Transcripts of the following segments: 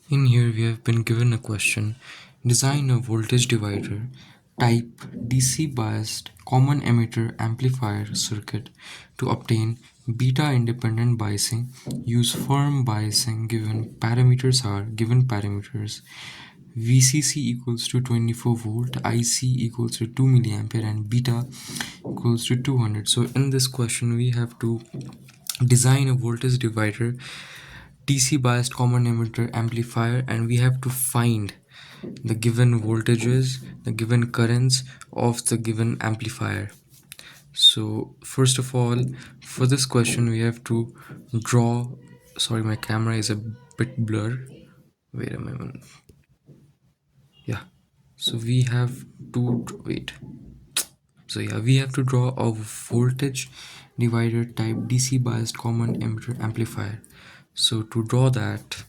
In here we have been given a question: design a voltage divider type DC biased common emitter amplifier circuit to obtain beta independent biasing. Use firm biasing. Given parameters VCC equals to 24 volt, IC equals to 2 milliampere, and beta equals to 200. So in this question we have to design a voltage divider DC biased common emitter amplifier, and we have to find the given voltages, the given currents of the given amplifier. So first of all, for this question we have to draw. Sorry, my camera is a bit blur. Wait a moment. Yeah, so we have to wait. So yeah, we have to draw a voltage divider type DC biased common emitter amplifier. So to draw that,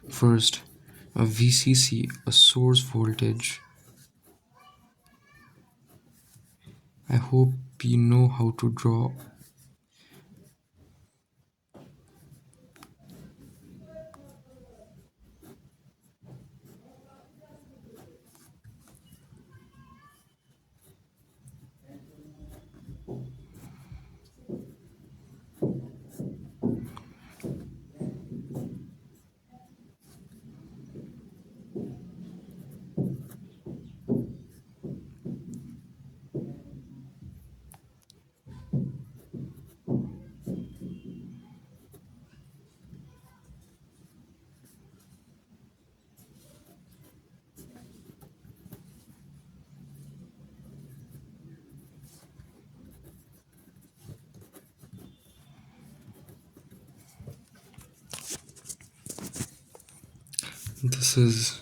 first a VCC, a source voltage. I hope you know how to draw. This is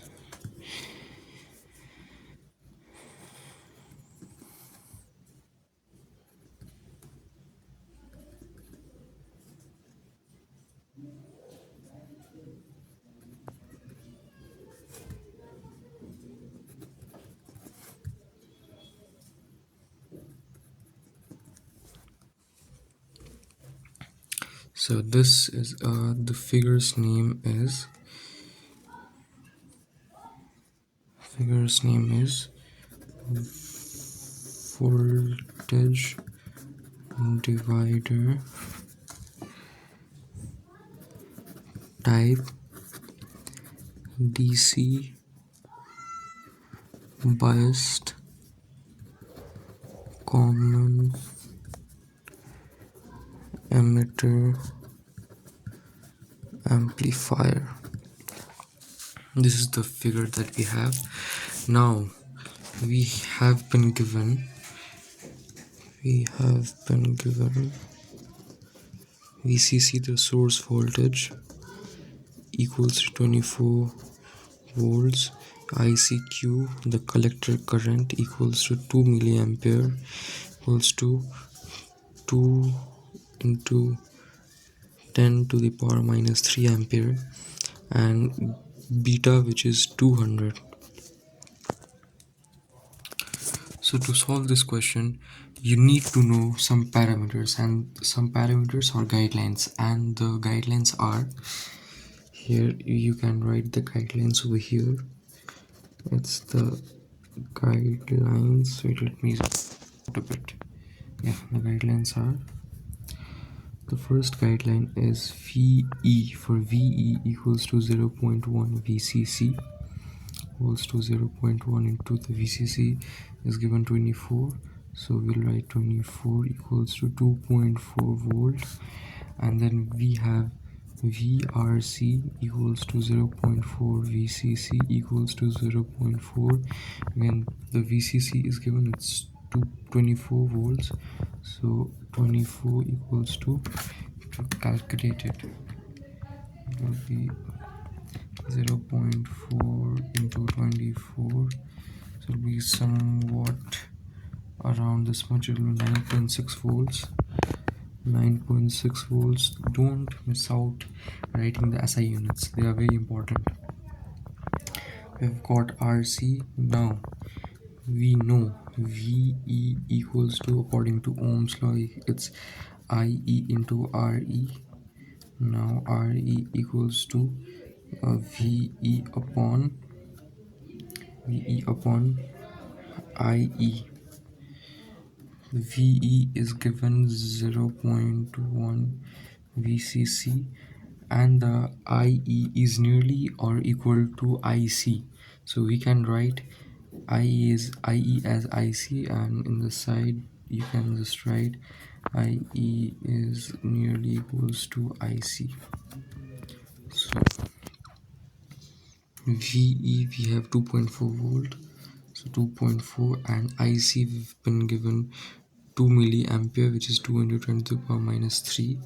so this is the figure's name is voltage divider type DC biased common emitter amplifier. This is the figure that we have. Now we have been given VCC, the source voltage, equals to 24 volts. ICQ, the collector current, equals to 2 milliampere, equals to 2 into 10 to the power minus 3 ampere, and beta, which is 200. So to solve this question, you need to know some parameters, and some parameters are guidelines, and the guidelines are here. You can write the guidelines over here. It's the guidelines. Wait, let me out a bit. Yeah, the guidelines are: the first guideline is VE. For VE equals to 0.1 VCC equals to 0.1 into the VCC is given 24, so we'll write 24 equals to 2.4 volt, and then we have VRC equals to 0.4 VCC equals to 0.4. Again, the VCC is given, it's 24 volts, so 24 equals to calculate it will be 0.4 into 24, so it'll be somewhat around this much. It will be 9.6 volts. 9.6 volts. Don't miss out writing the SI units, they are very important. We've got RC. Now we know VE equals to, according to Ohm's law, it's IE into RE. Now RE equals to VE upon IE. VE is given 0.1 VCC, and the IE is nearly or equal to IC. So we can write IE as IC, and in the side you can just write IE is nearly equals to IC. So VE we have 2.4 volt, so 2.4, and IC we've been given 2 milliampere, which is 2 into 10 to the power minus 3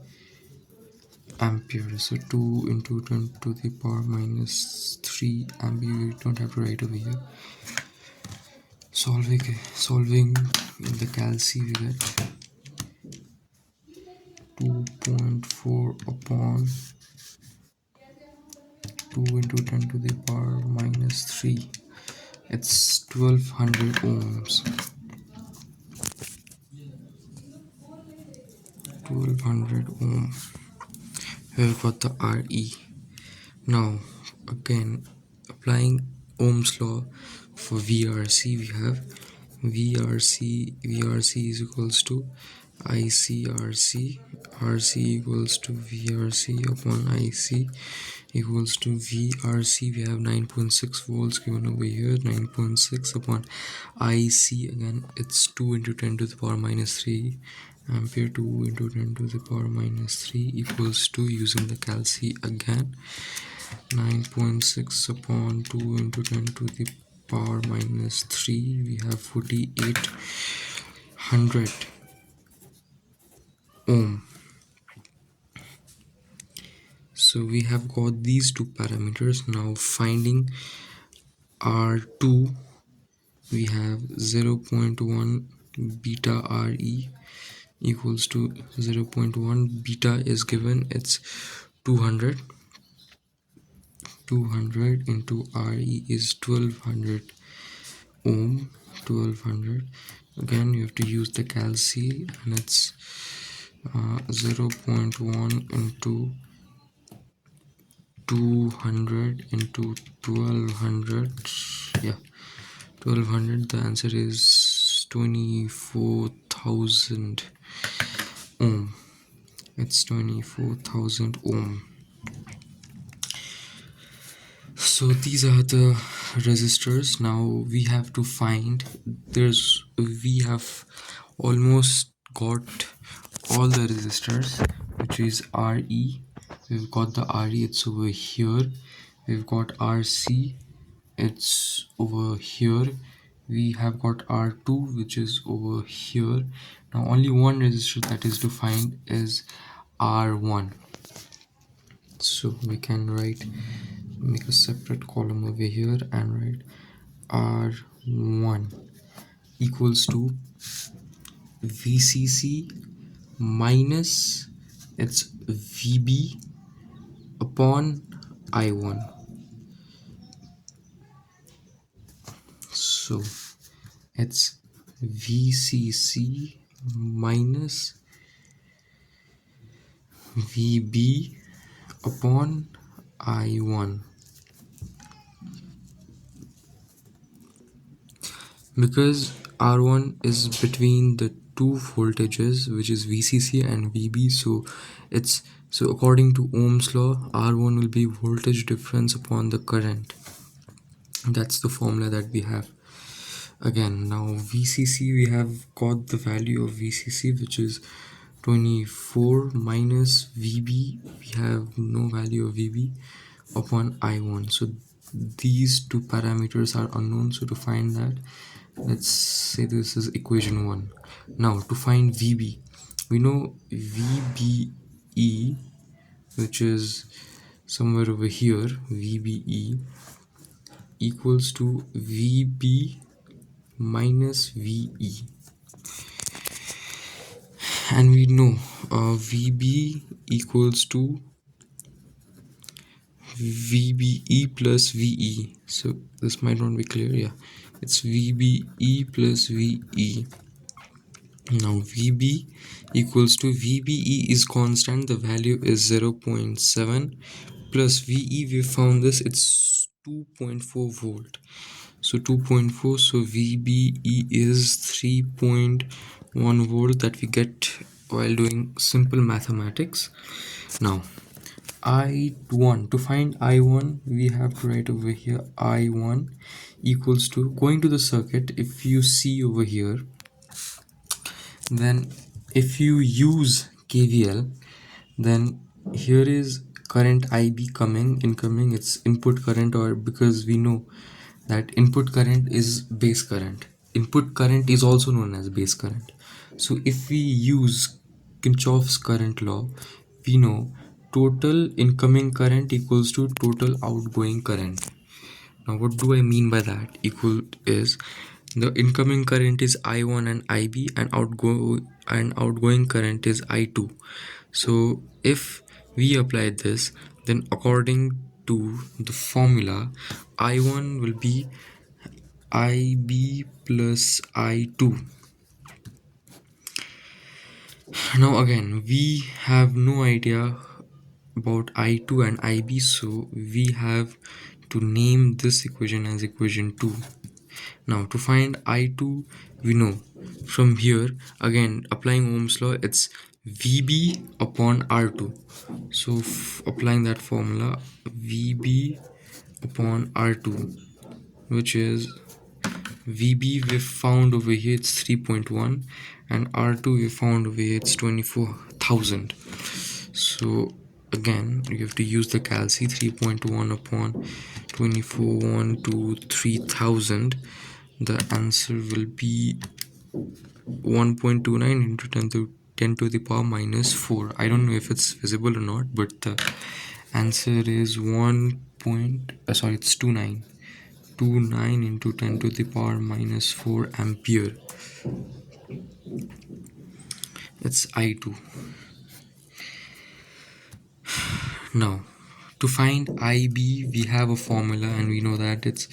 ampere. So 2 into 10 to the power minus 3 ampere. We don't have to write over here. Solving the calci, we get 2.4 upon 2 into 10 to the power minus 3. It's 1200 ohms. 1200 ohm. Here we got the RE. Now again, applying Ohm's law for VRC, we have VRC is equals to ICRC, RC equals to VRC upon IC equals to VRC. We have 9.6 volts given over here, 9.6 upon IC. Again, it's 2 into 10 to the power minus 3 ampere. 2 into 10 to the power minus 3 equals to, using the calci again, 9.6 upon 2 into 10 to the power minus 3. We have 4800 ohm. So we have got these two parameters. Now finding R2, we have 0.1 beta RE equals to 0.1 beta is given, it's 200 into RE is 1200 ohm. 1200, again you have to use the calci, and it's 0.1 into 200 into 1200. Yeah, 1200. The answer is 24,000 ohm. It's 24,000 ohm. So these are the resistors. Now we have to find, we have almost got all the resistors, which is RE. We've got the RE, it's over here. We've got RC, it's over here. We have got R2, which is over here. Now only one resistor that is to find is R1. So we can make a separate column over here and write R1 equals to VCC minus its VB upon I1. So it's VCC minus VB upon I1. Because R1 is between the two voltages, which is VCC and VB, so according to Ohm's law, R1 will be voltage difference upon the current. That's the formula that we have. Again, now VCC, we have got the value of VCC, which is 24, minus VB, we have no value of VB, upon I1. So these two parameters are unknown, so to find that, let's say this is equation 1. Now to find VB, we know VBE, which is somewhere over here, VBE equals to VB minus VE, and we know VB equals to VBE plus VE. So this might not be clear. Yeah, it's VBE plus VE. Now VB equals to, VBE is constant, the value is 0.7, plus VE, we found this, it's 2.4 volt. So 2.4, so VBE is 3.1 volt that we get while doing simple mathematics. Now I1, to find I1 we have to write over here I1 equals to, going to the circuit, if you see over here, then if you use KVL, then here is current IB coming, incoming, it's input current, or because we know that input current is base current, input current is also known as base current. So if we use Kirchhoff's current law, we know total incoming current equals to total outgoing current. Now what do I mean by that? Equal is, the incoming current is I1 and IB, and outgoing current is I2. So if we apply this, then according to the formula, I1 will be IB plus I2. Now again, we have no idea about I2 and IB, so we have to name this equation as equation 2. Now to find I2, we know from here, again applying Ohm's law, it's VB upon R2. So applying that formula, VB upon R2, which is VB we found over here, it's 3.1, and R2 we found over here, it's 24,000. So again you have to use the calci, 3.1 upon 24, to 3000. The answer will be 1.29 into 10 to the power minus 4. I don't know if it's visible or not, but the answer is 29 into 10 to the power minus 4 ampere. It's I2. Now to find IB, we have a formula, and we know that it's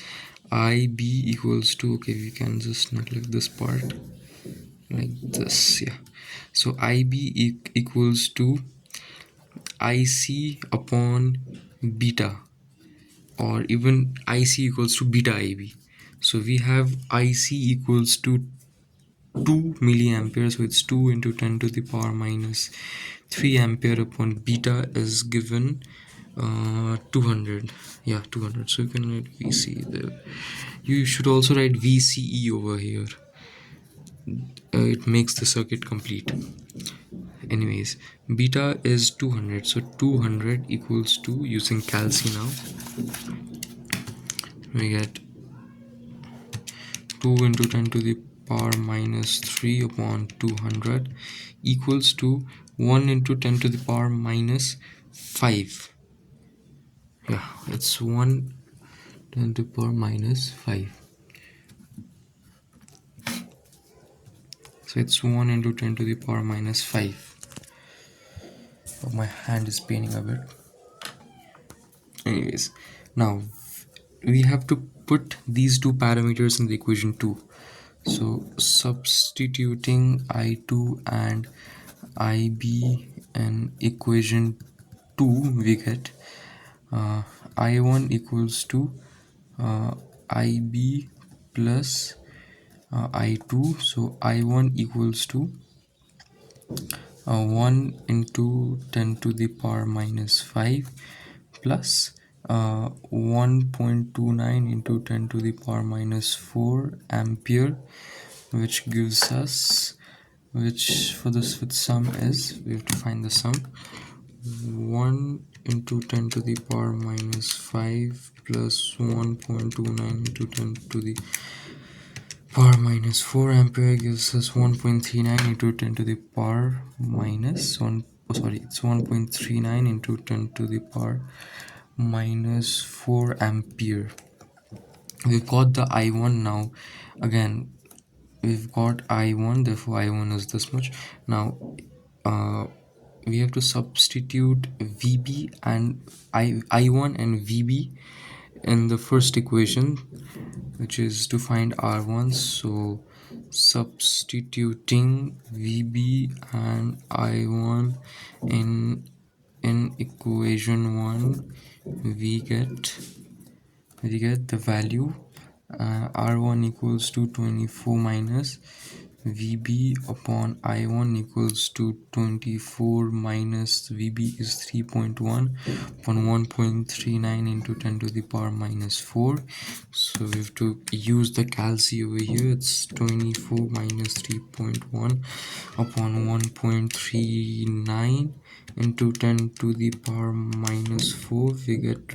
IB equals to, okay, we can just neglect this part like this, yeah. So IB equals to IC upon beta, or even IC equals to beta IB. So we have IC equals to 2 milliampere, so it's 2 into 10 to the power minus 3 ampere upon beta is given 200. Yeah, 200. So you can write VC there. You should also write VCE over here. It makes the circuit complete. Anyways, beta is 200, so 200 equals to, using calci now, we get 2 into 10 to the power minus 3 upon 200 equals to 1 into 10 to the power minus 5. Yeah, it's 1 10 to the power minus 5. So it's 1 into 10 to the power minus 5. Oh, my hand is paining a bit. Anyways, now we have to put these two parameters in the equation 2. So substituting I2 and IB in equation 2, we get I1 equals to IB plus I2. So I1 equals to 1 into 10 to the power minus 5 plus 1.29 into 10 to the power minus 4 ampere, which gives us, which for this with sum is, we have to find the sum, 1 into 10 to the power minus 5 plus 1.29 into 10 to the power minus 4 ampere gives us 1.39 into 10 to the power minus 1, it's 1.39 into 10 to the power minus 4 ampere. We've got the I1 now. Again, we've got I1, therefore I1 is this much. Now we have to substitute VB and I1 and VB in the first equation, which is to find R1. So substituting VB and I1 in In equation 1 we get the value R1 equals to 24 minus VB upon I1 equals to 24 minus VB is 3.1 upon 1.39 into 10 to the power minus 4. So we have to use the calci over here. It's 24 minus 3.1 upon 1.39 into 10 to the power minus 4. We get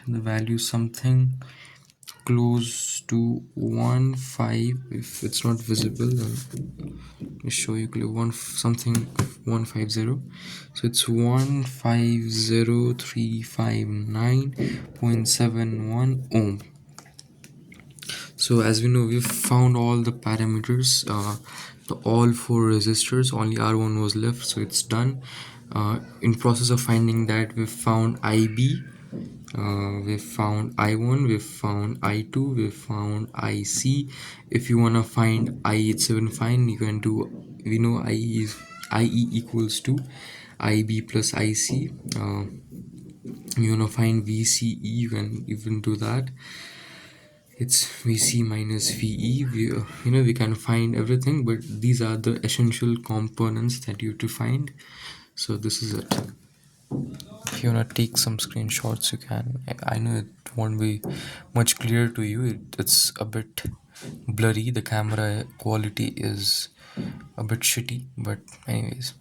the value something close to 1 5. If it's not visible, then let me show you clear. One something 150. So it's 150359.71 ohm. So as we know, we've found all the parameters, all four resistors. Only R1 was left, so it's done. In process of finding that, we've found IB, we've found I1, we've found I2, we've found IC. If you want to find IE7, fine, you can do. We know IE equals to IB plus IC. You want to find VCE, you can even do that. It's VC minus VE. We can find everything, but these are the essential components that you have to find. So this is it. If you wanna take some screenshots, you can. I know it won't be much clearer to you. It's a bit blurry. The camera quality is a bit shitty, but anyways.